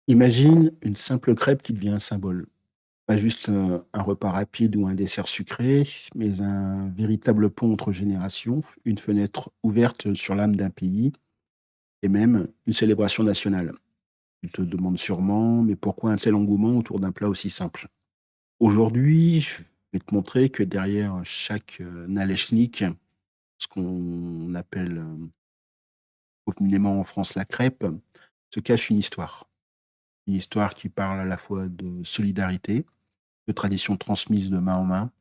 Imagine une simple crêpe qui devient un symbole. Pas juste un repas rapide ou un dessert sucré, mais un véritable pont entre générations, une fenêtre ouverte sur l'âme d'un pays et même une célébration nationale. Tu te demandes sûrement, mais pourquoi un tel engouement autour d'un plat aussi simple? Aujourd'hui, je vais te montrer que derrière chaque nalechnik, ce qu'on appelle communément en France la crêpe, se cache une histoire. Une histoire qui parle à la fois de solidarité, de tradition transmise de main en main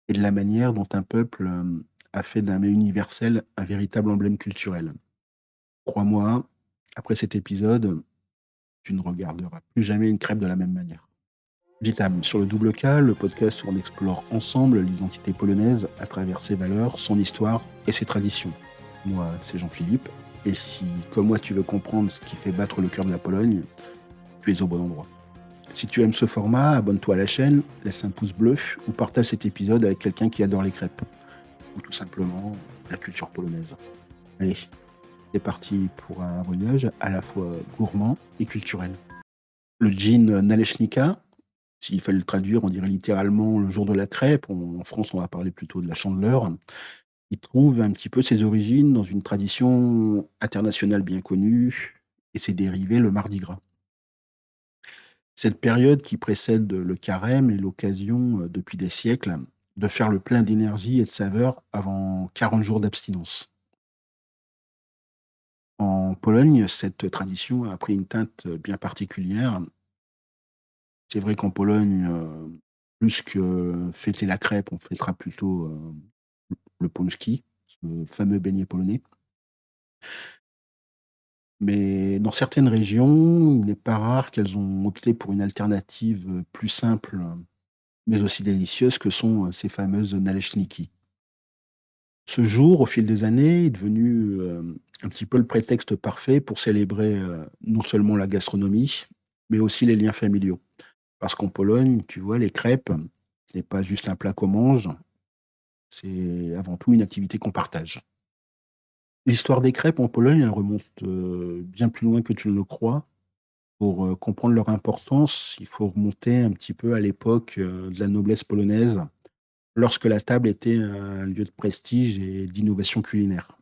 et de la manière dont un peuple a fait d'un mets universel un véritable emblème culturel. Crois-moi, après cet épisode, tu ne regarderas plus jamais une crêpe de la même manière. Vitam, sur le double K, le podcast où on explore ensemble l'identité polonaise à travers ses valeurs, son histoire et ses traditions. Moi, c'est Jean-Philippe, et si, comme moi, tu veux comprendre ce qui fait battre le cœur de la Pologne, tu es au bon endroit. Si tu aimes ce format, abonne-toi à la chaîne, laisse un pouce bleu ou partage cet épisode avec quelqu'un qui adore les crêpes ou tout simplement la culture polonaise. Allez, c'est parti pour un voyage à la fois gourmand et culturel. Le jean Naleśnika, s'il fallait le traduire, on dirait littéralement le jour de la crêpe. En France, on va parler plutôt de la chandeleur. Il trouve un petit peu ses origines dans une tradition internationale bien connue et ses dérivés, le Mardi Gras. Cette période qui précède le carême est l'occasion, depuis des siècles, de faire le plein d'énergie et de saveur avant 40 jours d'abstinence. En Pologne, cette tradition a pris une teinte bien particulière. C'est vrai qu'en Pologne, plus que fêter la crêpe, on fêtera plutôt, le pączki, ce fameux beignet polonais. Mais dans certaines régions, il n'est pas rare qu'elles ont opté pour une alternative, plus simple, mais aussi délicieuse que sont, ces fameuses naleśniki. Ce jour, au fil des années, est devenu, un petit peu le prétexte parfait pour célébrer, non seulement la gastronomie, mais aussi les liens familiaux. Parce qu'en Pologne, tu vois, les crêpes, ce n'est pas juste un plat qu'on mange, c'est avant tout une activité qu'on partage. L'histoire des crêpes en Pologne, elle remonte, bien plus loin que tu ne le crois. Pour, comprendre leur importance, il faut remonter un petit peu à l'époque, de la noblesse polonaise, lorsque la table était un lieu de prestige et d'innovation culinaire.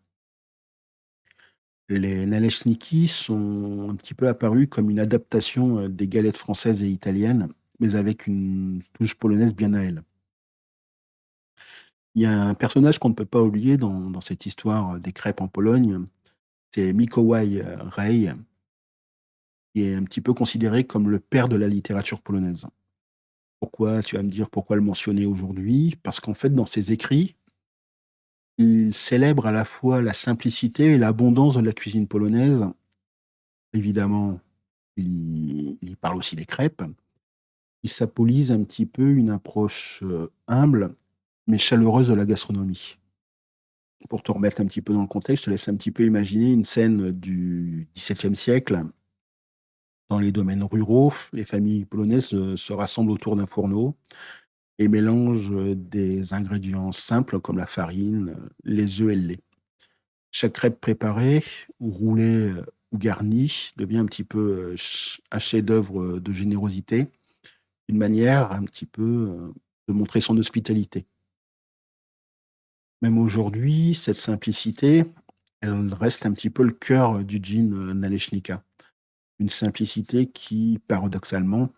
Les naleśniki sont un petit peu apparus comme une adaptation, des galettes françaises et italiennes, mais avec une touche polonaise bien à elle. Il y a un personnage qu'on ne peut pas oublier dans cette histoire, des crêpes en Pologne, c'est Mikołaj, Rej, qui est un petit peu considéré comme le père de la littérature polonaise. Pourquoi? Tu vas me dire pourquoi le mentionner aujourd'hui? Parce qu'en fait, dans ses écrits, il célèbre à la fois la simplicité et l'abondance de la cuisine polonaise. Évidemment, il y parle aussi des crêpes. Il symbolise un petit peu une approche, humble, mais chaleureuse de la gastronomie. Pour te remettre un petit peu dans le contexte, je te laisse un petit peu imaginer une scène du XVIIe siècle. Dans les domaines ruraux, les familles polonaises, se rassemblent autour d'un fourneau et mélangent, des ingrédients simples comme la farine, les œufs et le lait. Chaque crêpe préparée ou roulée, ou garnie devient un petit peu, un chef-d'œuvre, de générosité, une manière un petit peu, de montrer son hospitalité. Même aujourd'hui, cette simplicité, elle reste un petit peu le cœur, du djin, Naleśnika. Une simplicité qui, paradoxalement,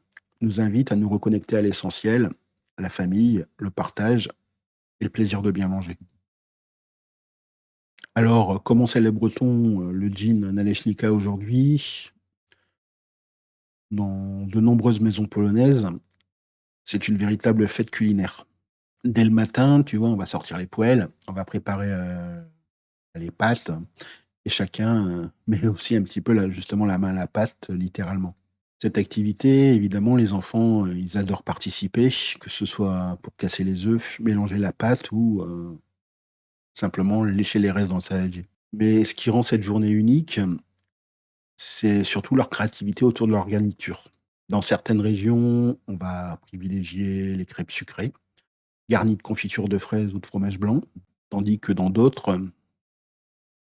nous invite à nous reconnecter à l'essentiel, la famille, le partage et le plaisir de bien manger. Alors, comment célèbre-t-on, le djin Naleśnika aujourd'hui? Dans de nombreuses maisons polonaises, c'est une véritable fête culinaire. Dès le matin, tu vois, on va sortir les poêles, on va préparer, les pâtes et chacun, met aussi un petit peu la justement la main à la pâte, littéralement. Cette activité, évidemment, les enfants, ils adorent participer, que ce soit pour casser les œufs, mélanger la pâte ou, simplement lécher les restes dans le saladier. Mais ce qui rend cette journée unique, c'est surtout leur créativité autour de leur garniture. Dans certaines régions, on va privilégier les crêpes sucrées, garnies de confiture de fraises ou de fromage blanc, tandis que dans d'autres,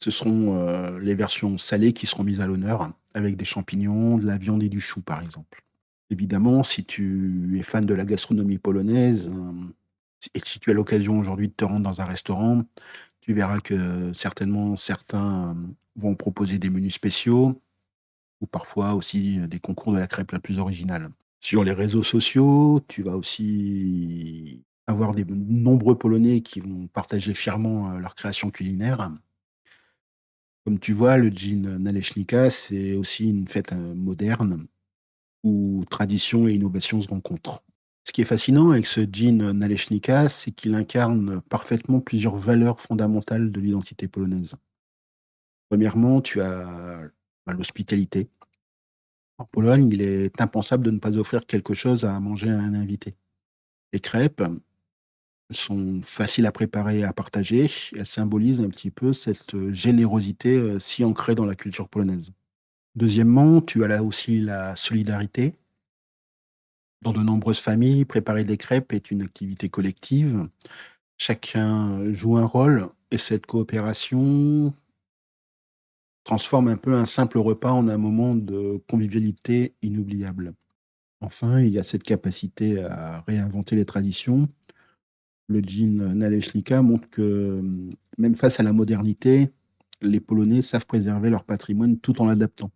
ce seront, les versions salées qui seront mises à l'honneur, avec des champignons, de la viande et du chou, par exemple. Évidemment, si tu es fan de la gastronomie polonaise, et si tu as l'occasion aujourd'hui de te rendre dans un restaurant, tu verras que certainement certains, vont proposer des menus spéciaux ou parfois aussi, des concours de la crêpe la plus originale. Sur les réseaux sociaux, tu vas aussi avoir des nombreux Polonais qui vont partager fièrement, leurs créations culinaires. Comme tu vois, le Dzień Naleśnika, c'est aussi une fête, moderne où tradition et innovation se rencontrent. Ce qui est fascinant avec ce Dzień Naleśnika, c'est qu'il incarne parfaitement plusieurs valeurs fondamentales de l'identité polonaise. Premièrement, tu as, l'hospitalité. En Pologne, il est impensable de ne pas offrir quelque chose à manger à un invité. Les crêpes sont faciles à préparer et à partager. Elles symbolisent un petit peu cette, générosité, si ancrée dans la culture polonaise. Deuxièmement, tu as là aussi la solidarité. Dans de nombreuses familles, préparer des crêpes est une activité collective. Chacun joue un rôle et cette coopération transforme un peu un simple repas en un moment de convivialité inoubliable. Enfin, il y a cette capacité à réinventer les traditions. Le jean Naleśnika montre que, même face à la modernité, les Polonais savent préserver leur patrimoine tout en l'adaptant.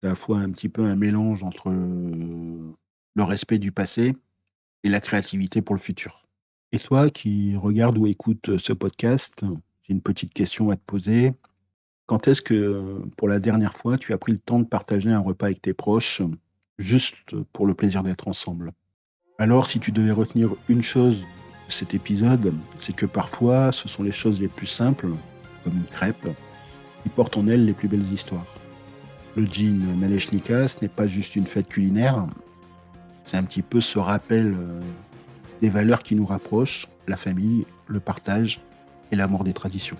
C'est à la fois un petit peu un mélange entre, le respect du passé et la créativité pour le futur. Et toi qui regardes ou écoutes, ce podcast, j'ai une petite question à te poser. Quand est-ce que, pour la dernière fois, tu as pris le temps de partager un repas avec tes proches, juste pour le plaisir d'être ensemble? Alors, si tu devais retenir une chose de cet épisode, c'est que parfois, ce sont les choses les plus simples, comme une crêpe, qui portent en elles les plus belles histoires. Le Dzień Naleśnika, ce n'est pas juste une fête culinaire, c'est un petit peu ce rappel, des valeurs qui nous rapprochent, la famille, le partage et l'amour des traditions.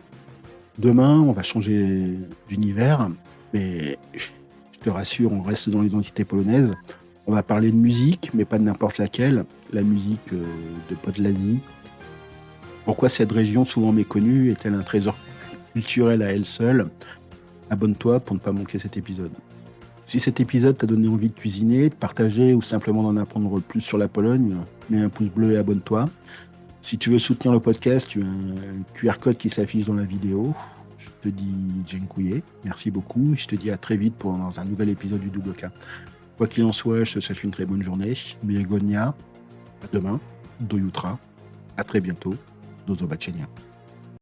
Demain, on va changer d'univers, mais je te rassure, on reste dans l'identité polonaise. On va parler de musique, mais pas de n'importe laquelle, la musique, de Podlasie. Pourquoi cette région souvent méconnue est-elle un trésor culturel à elle seule? Abonne-toi pour ne pas manquer cet épisode. Si cet épisode t'a donné envie de cuisiner, de partager ou simplement d'en apprendre plus sur la Pologne, mets un pouce bleu et abonne-toi. Si tu veux soutenir le podcast, tu as un QR code qui s'affiche dans la vidéo. Je te dis dziękuję, merci beaucoup. Je te dis à très vite dans un nouvel épisode du Double K. Quoi qu'il en soit, je te souhaite une très bonne journée. Miłego dnia. À demain. Do jutra. À très bientôt. Do zobaczenia.